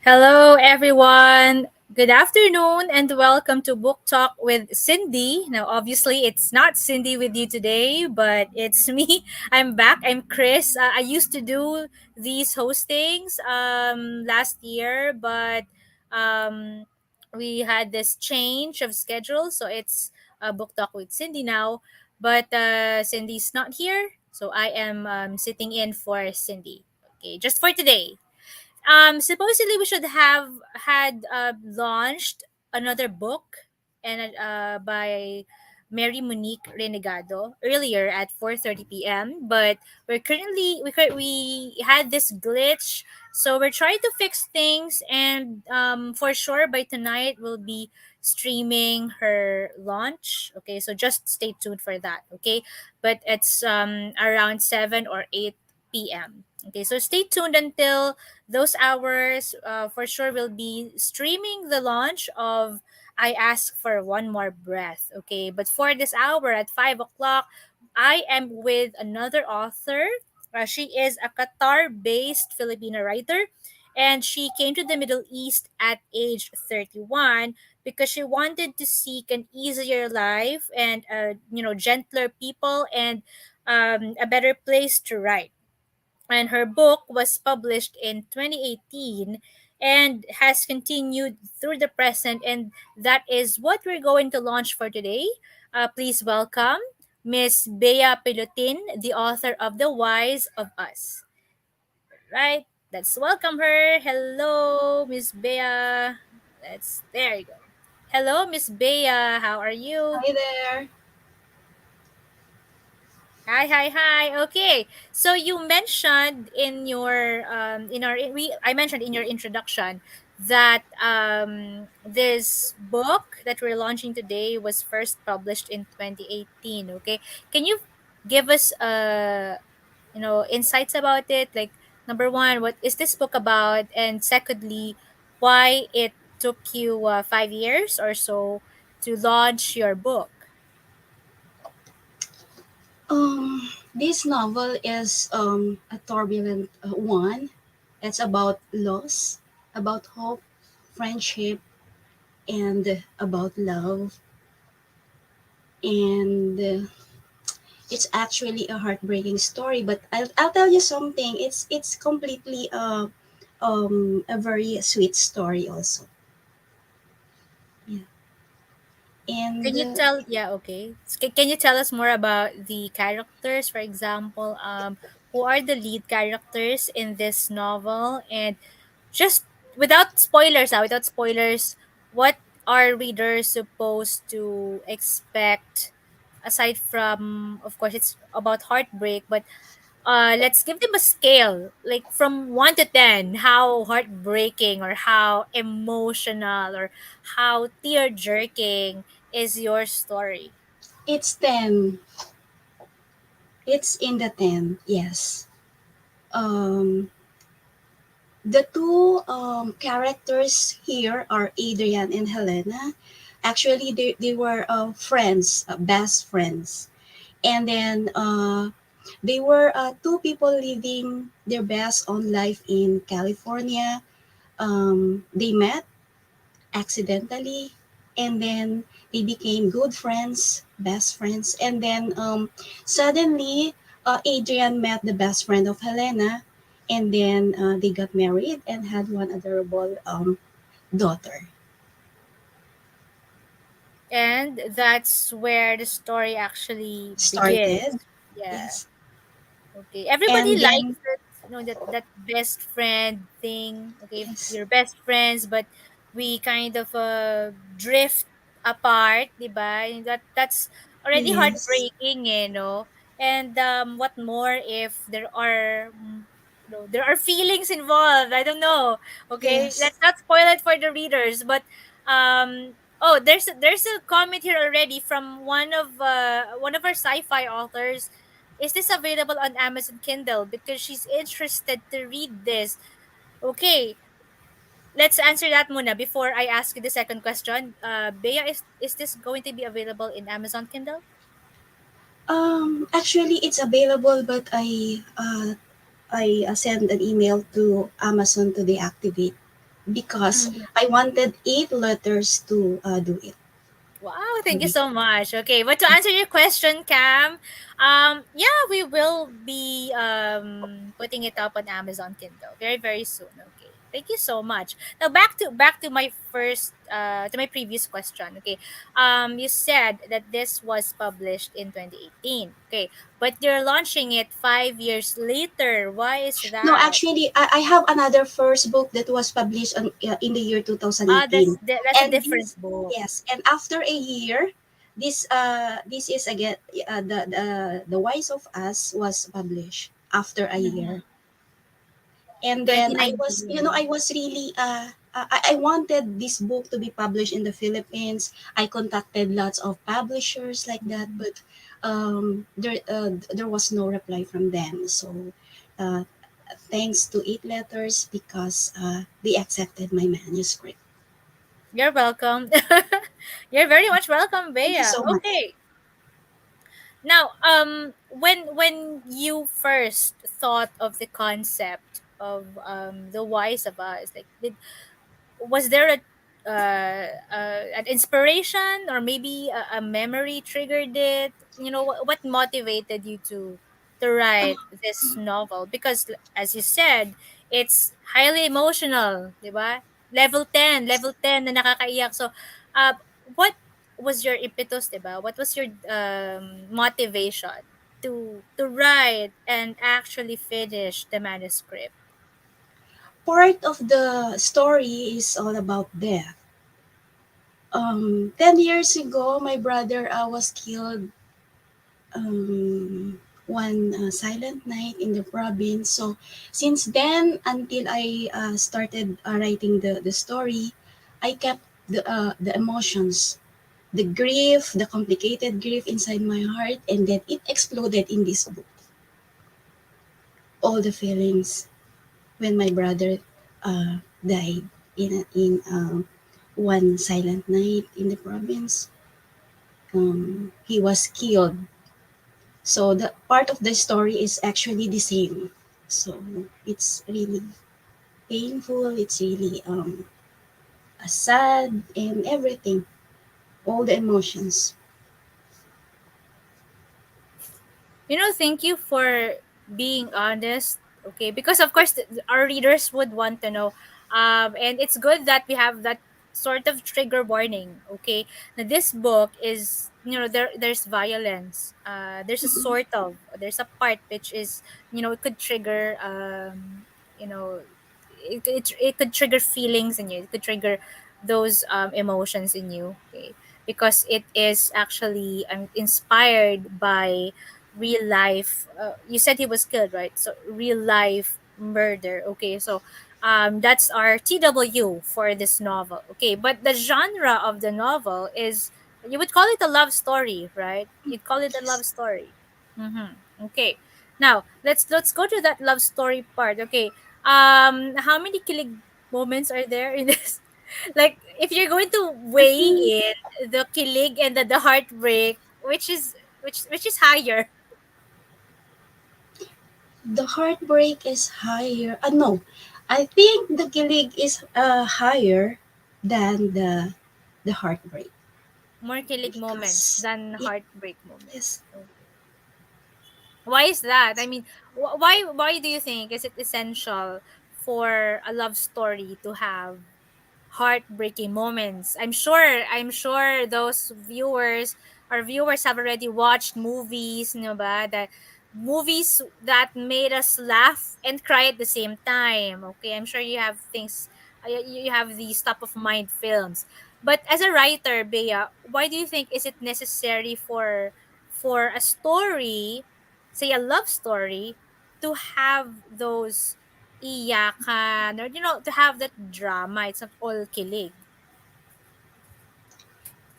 Hello, everyone. Good afternoon, and welcome to Book Talk with Cindy. Now, obviously, it's not Cindy with you today, but it's me. I'm back. I'm Chris. I used to do these hostings last year, but um, we had this change of schedule, so it's Book Talk with Cindy now. But Cindy's not here, so I am sitting in for Cindy. Okay, just for today. Supposedly we should have had launched another book and by Mary Monique Renegado earlier at 4:30 p.m. But we had this glitch, so we're trying to fix things, and for sure by tonight we'll be streaming her launch. Okay, so just stay tuned for that. Okay, but it's around 7 or 8 p.m. Okay, so stay tuned until those hours. For sure we'll be streaming the launch of I Ask for One More Breath. Okay, but for this hour at 5 o'clock, I am with another author. She is a Qatar-based Filipino writer, and she came to the Middle East at age 31 because she wanted to seek an easier life and gentler people and a better place to write. And her book was published in 2018 and has continued through the present, and that is what we're going to launch for today. Please welcome Miss 𝗵𝗂𝗶𝗶, the author of The Whys of Us. Right, let's welcome her. Hello, Miss Bea. There you go. Hello, Miss Bea. How are you? Hi there. Hi, hi, hi. Okay. So you mentioned I mentioned in your introduction that this book that we're launching today was first published in 2018. Okay. Can you give us insights about it? Like, number one, what is this book about, and secondly, why it took you 5 years or so to launch your book? This novel is a turbulent one. It's about loss, about hope, friendship, and about love. And it's actually a heartbreaking story. But I'll tell you something. It's completely a very sweet story also. Yeah. Can And you tell? Yeah, okay. Can you tell us more about the characters? For example, who are the lead characters in this novel? And just without spoilers, what are readers supposed to expect? Aside from, of course, it's about heartbreak, but let's give them a scale, like from 1 to 10, how heartbreaking or how emotional or how tear jerking is your story. it's 10. It's in the 10, yes. Um, The two characters here are Adrian and Helena. Actually, they were friends, best friends. And then they were two people living their best on life in California. They met accidentally, and then they became good friends, best friends. And then suddenly, Adrian met the best friend of Helena, and then they got married and had one adorable daughter. And that's where the story actually begins. Started, Yeah. yes. Okay. Everybody And likes then, that, that best friend thing. Okay, yes, you're best friends, but we kind of drift apart, diba? And that's already yes, heartbreaking, And what more if there are feelings involved. I don't know. Okay, yes, let's not spoil it for the readers, but there's a comment here already from one of our sci-fi authors. Is this available on Amazon Kindle? Because she's interested to read this. Okay, let's answer that muna before I ask you the second question. Bea, is this going to be available in Amazon Kindle? actually, it's available, but I send an email to Amazon to deactivate. because Mhm. I wanted 8 letters to do it. Wow, To thank you be so much. Okay, but to answer your question, Cam, yeah, we will be putting it up on Amazon Kindle very very soon. Okay, thank you so much. Now back to my first to my previous question. Okay, you said that this was published in 2018. Okay, but you're launching it 5 years later. Why is No, that? actually, I have another first book that was published in the year Ah, 2018. that's a And different this, book. yes, and after a year, this is again, the Wise of Us was published after a Mhm. year. And then I 2019. was really I wanted this book to be published in the Philippines. I contacted lots of publishers like that, Mhm. but there was no reply from them. So uh, thanks to 8 letters, because they accepted my manuscript. You're welcome. You're very much welcome, Thank you Bea. so much. Okay. Now, when you first thought of the concept of the wise of us, like, was there an inspiration, or maybe a memory triggered it? What motivated you to Uh, write this novel? Because as you said, it's highly emotional, di ba? Level 10 na nakakaiyak. So what was your impetus, di ba? What was your motivation to write and actually finish the manuscript? Part of the story is all about death. 10 years ago, my brother was killed one silent night in the province. So since then until I started writing the story, I kept the emotions, the grief, the complicated grief inside my heart, and then it exploded in this book. All the feelings when my brother died in one silent night in the province. He was killed. So the part of the story is actually the same. So it's really painful. It's really sad and everything, all the emotions. Thank you for being honest. Okay, because of course our readers would want to know, and it's good that we have that sort of trigger warning. Okay, now this book is, there's violence. There's a part which is, it could trigger you know it could trigger feelings in you. It could trigger those emotions in you. Okay, because it is actually inspired by real life. You said he was killed, right? So real life murder. Okay, so that's our TW for this novel. Okay, but the genre of the novel is, you would call it a love story, right? You'd call it a Yes. love story. Mm-hmm. Okay, now let's go to that love story part. Okay, how many kilig moments are there in this? Like, if you're going to I weigh think in the kilig and the heartbreak, which is higher? the heartbreak is higher. No, I think the kilig is higher than the heartbreak, More kilig moments because than it, heartbreak yes. moments. Okay. Why is that? I mean, why do you think is it essential for a love story to have heartbreaking moments? I'm sure those viewers have already watched movies, ba, that movies that made us laugh and cry at the same time. Okay, I'm sure you have things, you have these top of mind films. But as a writer, Bea, why do you think is it necessary for a story, say a love story, to have those iyakan, or to have that drama? It's not all kilig.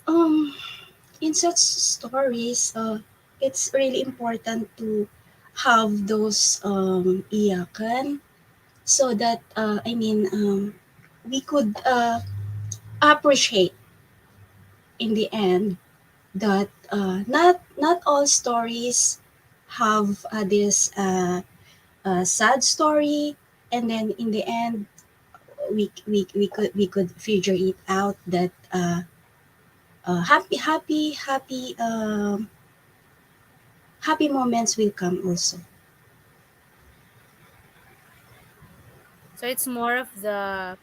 Um, in such stories, it's really important to have those iyakan, so that we could appreciate in the end that not all stories have this sad story, and then in the end we could figure it out that happy moments will come also. So it's more of the,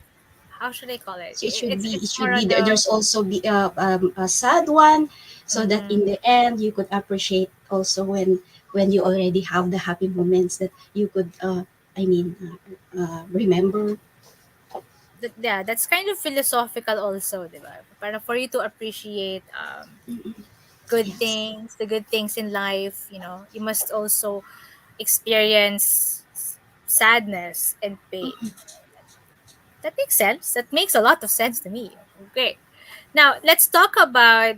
how should I call it? So it should be, It's more on the. there's also be a sad one, so that Mm-hmm. in the end you could appreciate also when you already have the happy moments that you could remember. Yeah, that's kind of philosophical also, di ba? Para for you to appreciate Mm-mm. good Yes. things, the good things in life, you must also experience sadness and pain. Mm-mm. That makes sense. That makes a lot of sense to me. Okay. Now, let's talk about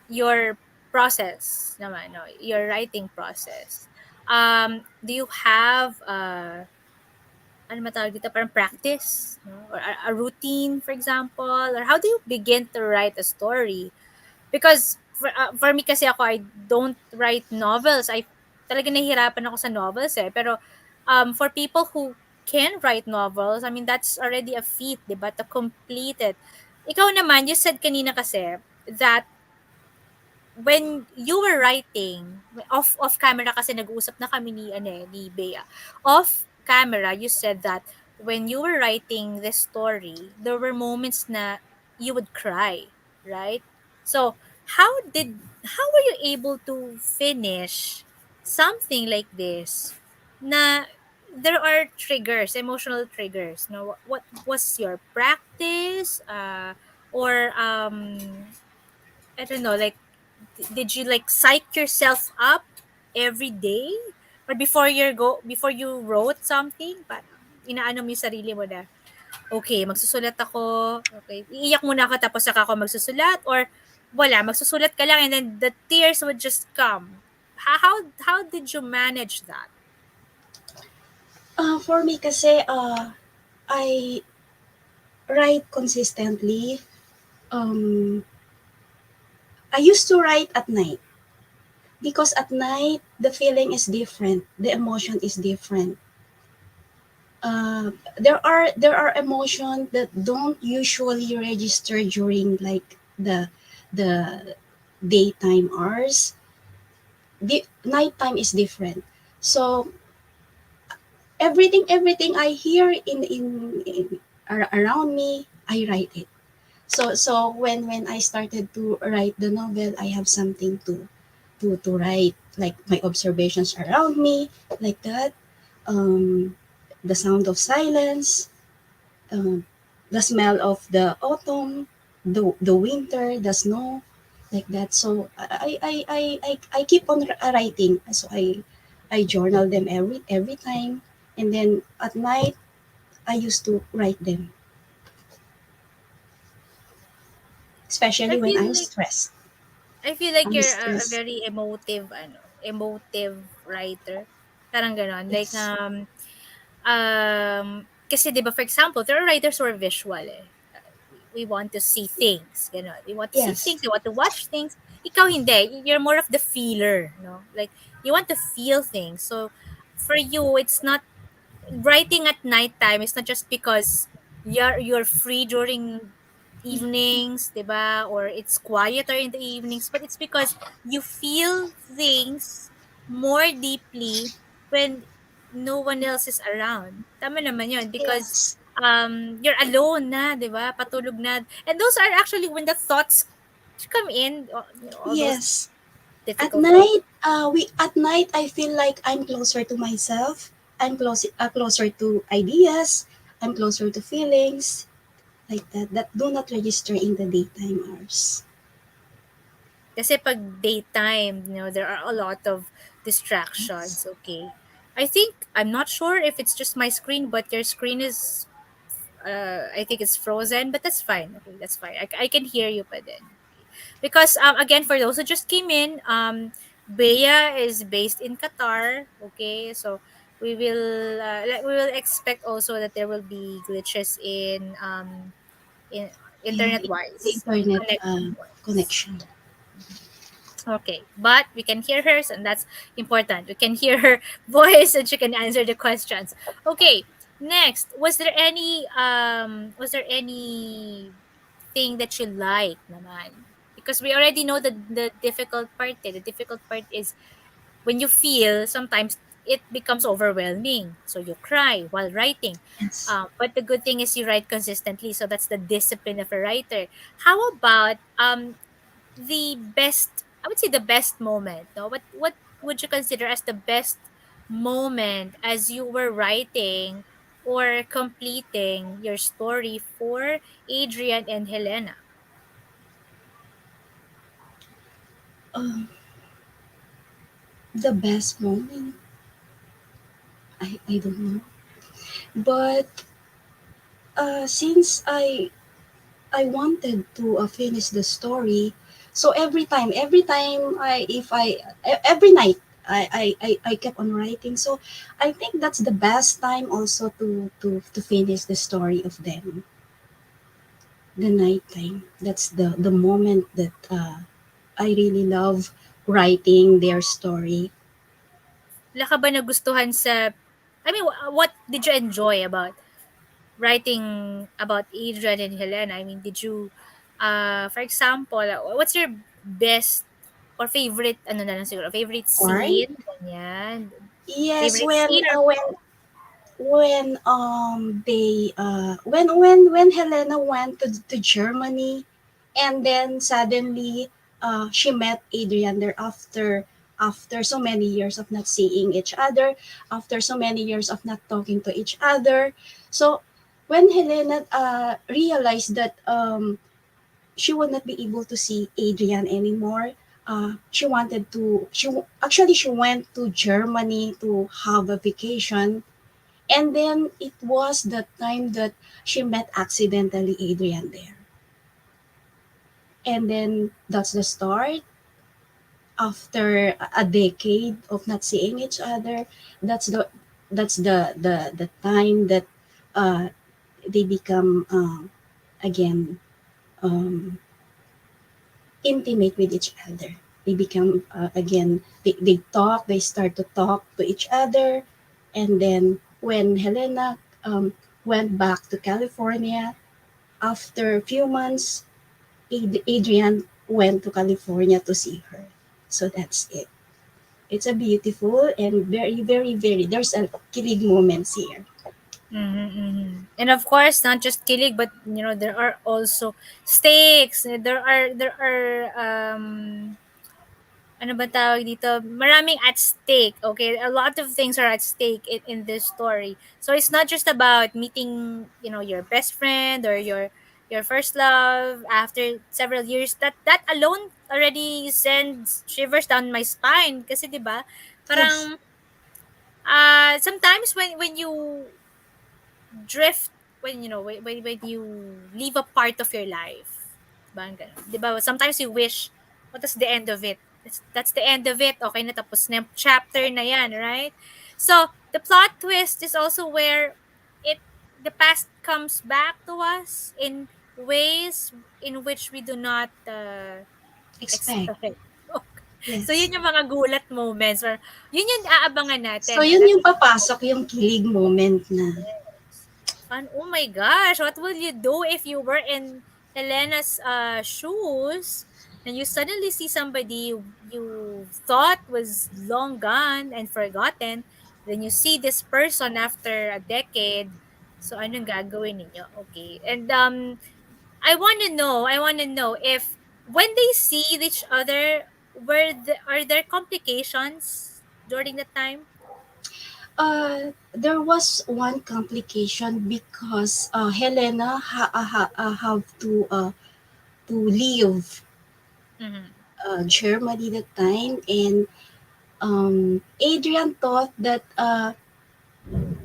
your process naman, no? Your writing process. Do you have ano matawag dito, parang practice, no? Or a routine, for example? Or how do you begin to write a story? Because for me kasi ako, I don't write novels. I talaga nahihirapan ako sa novels eh. Pero for people who can write novels, I mean, that's already a feat, di ba? To complete it. Ikaw naman, you said kanina kasi that when you were writing, off camera kasi nag-uusap na kami ni Bea. Off camera, you said that when you were writing this story, there were moments na you would cry, right? So, how were you able to finish something like this na there are triggers, emotional triggers? No, what was your practice or I don't know, like did you like psych yourself up every day or before you wrote something, parang inaano mo yung sarili mo na okay, magsusulat ako, okay, iiyak muna ako tapos saka ako magsusulat, or wala, magsusulat ka lang and then the tears would just come. How did you manage that? For me kasi, I write consistently. Um, I used to write at night because at night the feeling is different, the emotion is different. There are emotions that don't usually register during like the daytime hours. The nighttime is different. So everything I hear around me, I write it. So when I started to write the novel, I have something to write, like my observations around me, like that. Um, the sound of silence, um, the smell of the autumn, the winter, the snow, like that. So I keep on writing. So I journal them every time, and then at night I used to write them, I especially when feel I'm like stressed. I'm you're a stressed. very emotive writer. Parang ganon. Like, Yes. kasi 'di ba, for example, there are writers who are visual eh. We want to see things, gano'n. We want to see Yes. things, we want to watch things. Ikaw hindi, you're more of the feeler, no? Like, you want to feel things. So, for you, it's not writing at nighttime. It's not just because you're free during evenings, 'di ba? Or it's quieter in the evenings, but it's because you feel things more deeply when no one else is around. Tama naman 'yun because Yes. you're alone na, 'di ba? Patulog na. And those are actually when the thoughts come in, all those Yes. At difficult thoughts. night, at night I feel like I'm closer to myself. I'm closer to ideas. I'm closer to feelings like that do not register in the daytime hours. Kasi pag daytime, there are a lot of distractions, Yes. okay? I think, I'm not sure if it's just my screen, but your screen is, I think it's frozen, but that's fine. Okay, that's fine. I can hear you pa din. Okay. Because, again, for those who just came in, Bea is based in Qatar, okay? So, we will expect also that there will be glitches in Yeah, the internet-wise, internet connection-wise. connection. Okay, but we can hear hers, and that's important. We can hear her voice, and she can answer the questions. Okay, Next, was there any thing that you like naman? Because we already know the difficult part. The difficult part is when you feel sometimes it becomes overwhelming. So you cry while writing. Yes. But the good thing is you write consistently. So that's the discipline of a writer. How about the best, I would say the best moment. No? What would you consider as the best moment as you were writing or completing your story for Adrian and Helena? Um, the best moment, I don't know. But since I wanted to finish the story, so every time every night I kept on writing. So I think that's the best time also to finish the story of them. The night time. That's the moment that I really love writing their story. Wala ka ba nagustuhan sa, I mean, what did you enjoy about writing about Adrian and Helena? I mean, did you, for example, what's your best or favorite, ano na lang siguro, favorite Why? scene, ganyan, Yes, favorite scene or, when Helena went to Germany, and then suddenly she met Adrian there after so many years of not seeing each other, after so many years of not talking to each other. So when Helena realized that she would not be able to see Adrian anymore, she went to Germany to have a vacation, and then it was the time that she met accidentally Adrian there. And then that's the start. After a decade of not seeing each other, that's the time that uh, they become again um, intimate with each other. They become again. They talk. They start to talk to each other, and then when Helena went back to California after a few months, Adrian went to California to see her. So that's it. It's a beautiful and very, very, very, there's a kilig moments here. mm-hmm, mm-hmm. And of course, not just kilig, but there are also stakes. There are ano ba tawag dito, maraming at stake, okay? A lot of things are at stake in this story. So it's not just about meeting, your best friend or your first love after several years. That alone already sends shivers down my spine kasi 'di ba? Yes, Parang sometimes when you drift, when you leave a part of your life. Diba, ganun. Diba, sometimes you wish, what is the end of it? That's the end of it. Okay na, tapos na yung chapter na yan, right? So, the plot twist is also where it the past comes back to us in ways in which we do not expect. expect. Okay. So, Yes. yun yung mga gulat moments. Or, yun yung aabangan So natin. No? yun That's yung papasok yung kilig moment na, Yes. Fun. Oh my gosh, what will you do if you were in Helena's shoes and you suddenly see somebody you thought was long gone and forgotten, then you see this person after a decade. So anong gagawin ninyo? Okay. And I want to know if when they see each other, are there complications during the time? there was one complication because Helena have to leave Mhm. Germany that time, and Adrian thought that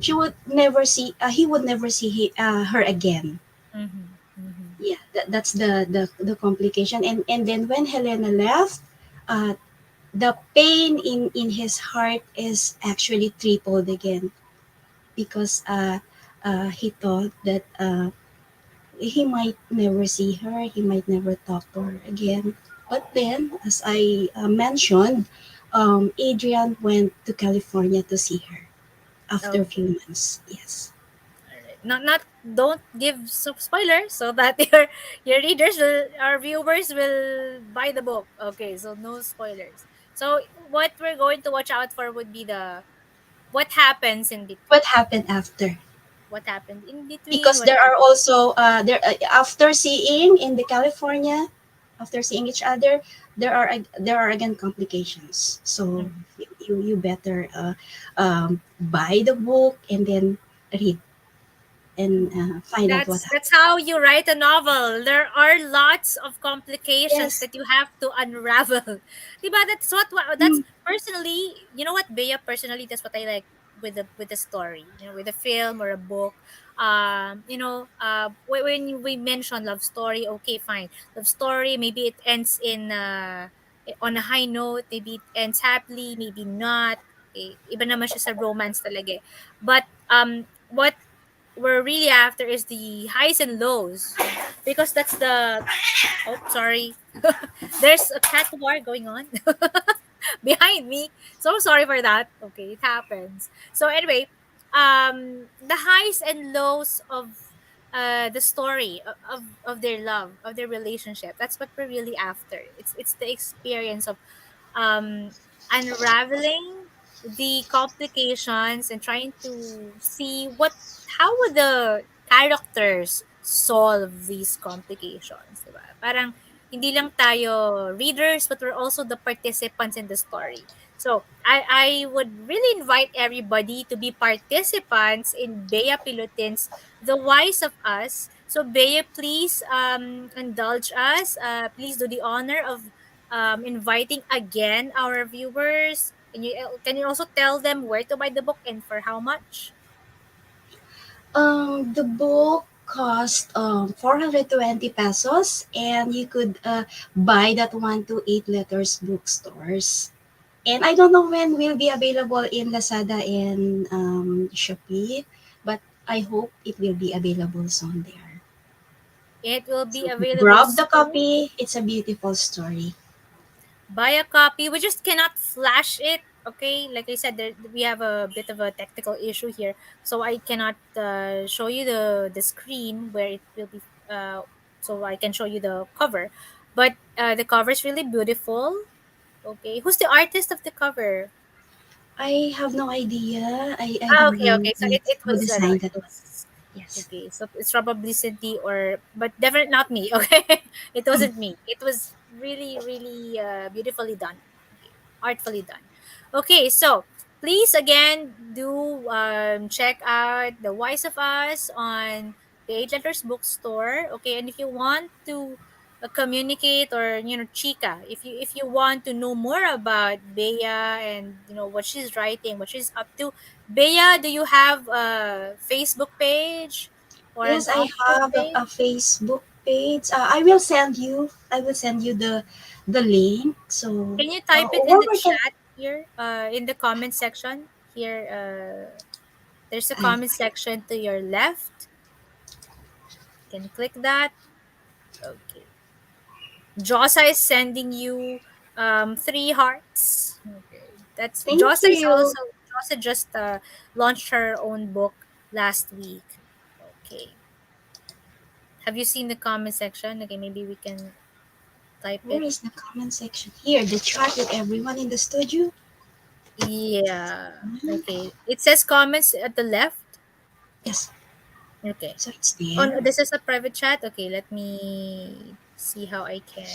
he would never see her again. Mhm. Mhm. Yeah, that's the complication. And then when Helena left, uh, the pain in his heart is actually tripled again, because he thought that he might never see her, he might never talk to her again. But then, as I mentioned, Adrian went to California to see her after a Okay. few months. Yes. not don't give spoilers so that your readers will, our viewers will buy the book. Okay, so no spoilers. So what we're going to watch out for would be the what happens in What between. happened after? What happened in between? Because What there are happened? also after seeing in the California, after seeing each other, there are again complications. So Mhm. you better buy the book and then read and find out what That's happened. how you write a novel. There are lots of complications Yes. that you have to unravel. Diba? That's Mm, personally, you know what, Bea, personally that's what I like with the story, with a film or a book. When we mention love story, okay, fine. Love story, maybe it ends in on a high note, maybe it ends happily, maybe not. Iba naman siya sa romance talaga. But what we're really after is the highs and lows, because that's the, oh, sorry. There's a cat war going on behind me. So sorry for that. Okay, it happens. So anyway, the highs and lows of the story of their love, of their relationship. That's what we're really after. It's the experience of um unraveling the complications and trying to see how would the characters solve these complications, diba? Parang hindi lang tayo readers, but we're also the participants in the story. So, I would really invite everybody to be participants in Bea Pilotin's The Wise of Us. So, Bea, please indulge us. Please do the honor of inviting again our viewers. Can you also tell them where to buy the book and for how much? the book cost 420 pesos, and you could buy that one to 8 letters bookstores. And I don't know when will be available in Lazada and Shopee, but I hope it will be available soon there. It will be So available grab the soon. copy. It's a beautiful story. Buy a copy. We just cannot flash it. Okay, like I said, we have a bit of a technical issue here, so I cannot show you the screen where it will be. So I can show you the cover, but the cover is really beautiful. Okay, who's the artist of the cover? I have no idea. I Ah, don't okay, know okay. So it who was designed that it one. was Yes. okay. So it's probably Cindy, or but definitely not me. Okay, it wasn't me. It was really really beautifully done. Okay, artfully done. Okay, so please again do check out The Wise of Us on the Eight Letters Bookstore. Okay, and if you want to communicate, or Chica, if you want to know more about Bea and what she's writing, what she's up to, Bea, do you have a Facebook page or an Yes, I author have a page? Facebook page. I will send you. I will send you the link. So, Can you type it in or the we can. chat here, in the comment section here? There's a I, comment section to your left. You can click that. Okay. Josa is sending you three hearts. Okay. That's thank Josa is you. also Josa just launched her own book last week. Okay. Have you seen the comment section? Okay, maybe we can type Where it. is the comment section? Here, the chat with everyone in the studio. Yeah. Mhm. Okay. It says comments at the left. Yes, Okay. so it's Oh, there. no, this is a private chat. Okay, let me see how I can.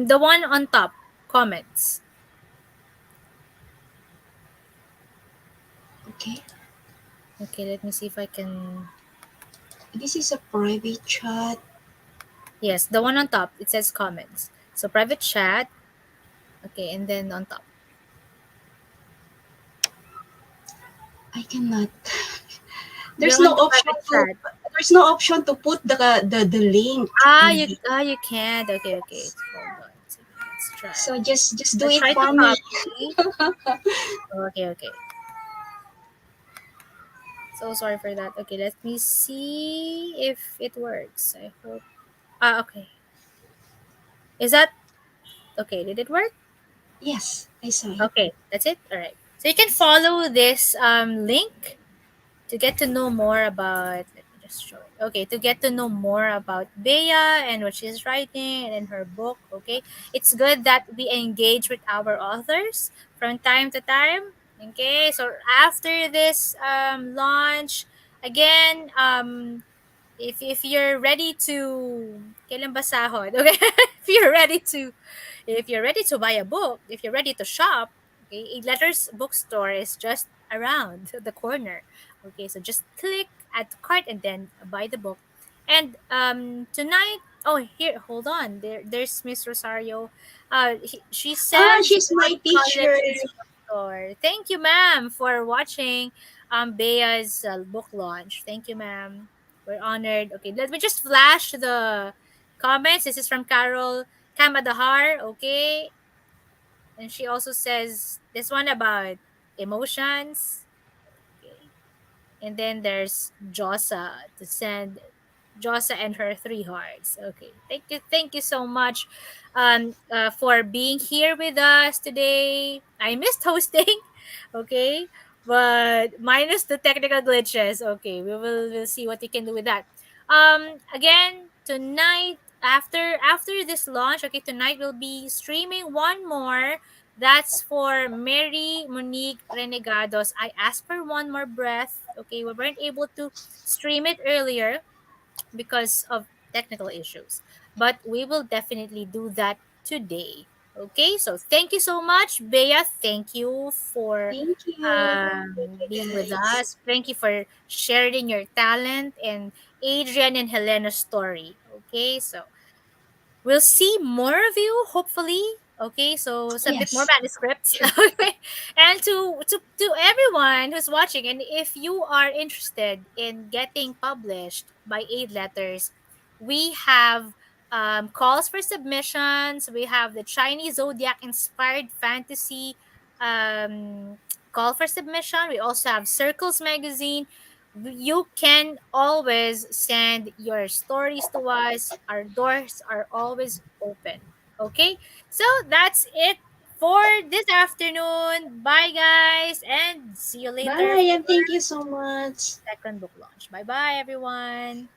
The one on top, comments. Okay, Okay, let me see if I can. this is a private chat. Yes, the one on top. It says comments. So private chat. Okay, and then on top. I cannot. You're There's no on the option private to. chat. There's no option to put the link in the. You can't. Okay, okay. Hold on. Sige, let's try. So just do Let's it try to for me. copy. Okay, okay. So sorry for that. Okay, let me see if it works. I hope. Ah, okay. Is that okay? Did it work? Yes, I saw it. Okay, that's it. All right. So you can follow this link to get to know more about. Let me just show it. Okay, to get to know more about Bea and what she's writing and in her book. Okay, it's good that we engage with our authors from time to time. Okay, so after this launch, again, if you're ready to kailan ba sahod? Okay, if you're ready to if you're ready to buy a book, if you're ready to shop, okay, a letters bookstore is just around the corner. Okay, so just click add to cart and then buy the book. And tonight, oh here, hold on. There's Miss Rosario. She Ah, says she's what my teacher. colleges bookstore. Thank you, ma'am, for watching Bea's book launch. Thank you, ma'am. We're honored. Okay, let me just flash the comments. This is from Carol Kamadahar, okay? And she also says this one about emotions. Okay. And then there's Josa to send Josa and her three hearts. Okay. Thank you so much for being here with us today. I missed hosting, okay? But minus the technical glitches. Okay, we'll see what we can do with that. Again, tonight after this launch, okay, tonight we'll be streaming one more. That's for Mary Monique Renegados. I asked for one more breath. Okay, we weren't able to stream it earlier because of technical issues. But we will definitely do that today. Okay, so thank you so much, Bea. Thank you for Thank you. Thank being you, with guys. us. Thank you for sharing your talent and Adrian and Helena's story. Okay, so we'll see more of you, hopefully. Okay, so submit more Yes, manuscripts. sure. Okay, and to everyone who's watching, and if you are interested in getting published by Aid Letters, we have calls for submissions. We have the Chinese zodiac inspired fantasy um, call for submission. We also have Circles magazine. You can always send your stories to us. Our doors are always open. Okay? So that's it for this afternoon. Bye, guys, and see you later Bye, for and thank you so much. second book launch. Bye bye, everyone.